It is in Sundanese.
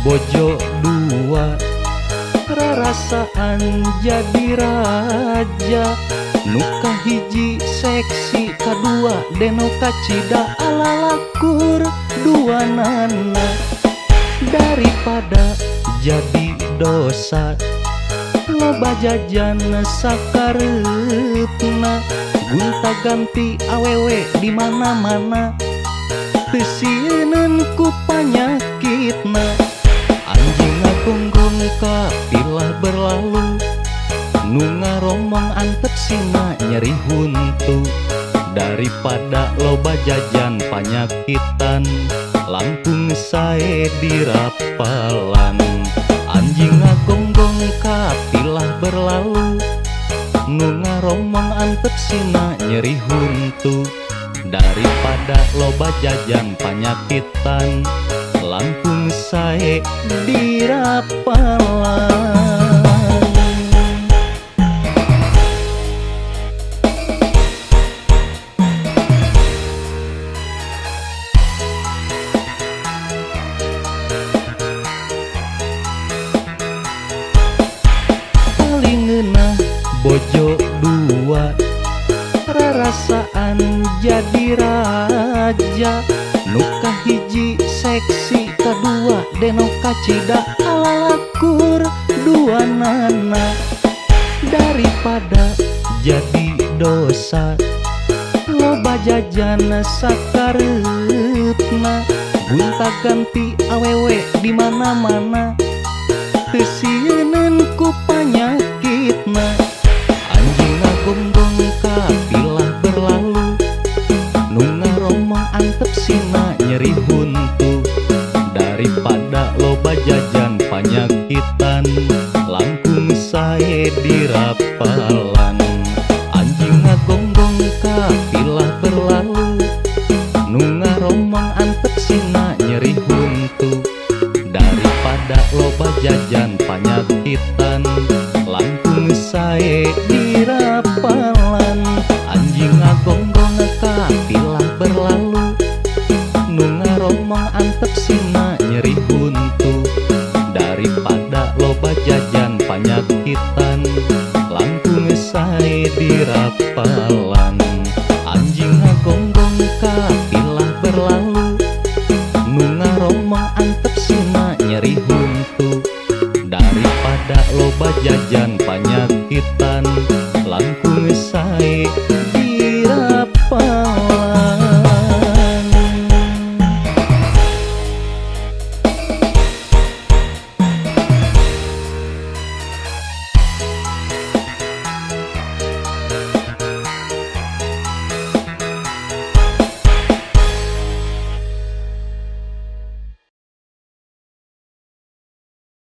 bojo dua, rarasaan jadi raja. Nuka hiji seksi, kadua deno kacida ala lakur dua nana. Daripada jadi dosa, loba jajan sakareupna, gunta ganti awewe di mana-mana, teu sieun ku panyakitna. Anjing ngagonggong kapilah berlalu, nu ngaromong antep sina nyeri huntu. Daripada loba jajan panyakitan, Lampung sae dirapalan. Anjing ngagonggong kapilah berlalu, nu ngaromong antep sina nyeri huntu. Daripada loba jajan panyakitan, Lampung sae dirapalan. Bojo dua, rarasaan jadi raja. Nuka hiji seksi, kadua deno kacida ala lakur dua nana. Daripada jadi dosa, loba jajan sakareupna, gunta ganti awewe di mana-mana, teu sieun ku panyakitna. Gonggong kapilah berlalu, nu ngaromong antep sina nyeri huntu. Daripada loba jajan panyakitan, Lampung sae dirapalan. Anjing ngagonggong kapilah berlalu, nu ngaromong antep sina nyeri huntu. Daripada loba jajan panyakitan, Lampung sae dirapalan. Anjing ngagonggong kapilah berlalu, nu ngaromong antep sina nyeri huntu. Daripada loba jajan panyakitan, Lampung sae dirapalan. Anjing ngagonggong kapilah berlalu, nu ngaromong antep sina nyeri huntu. Daripada loba jajan panyakitan,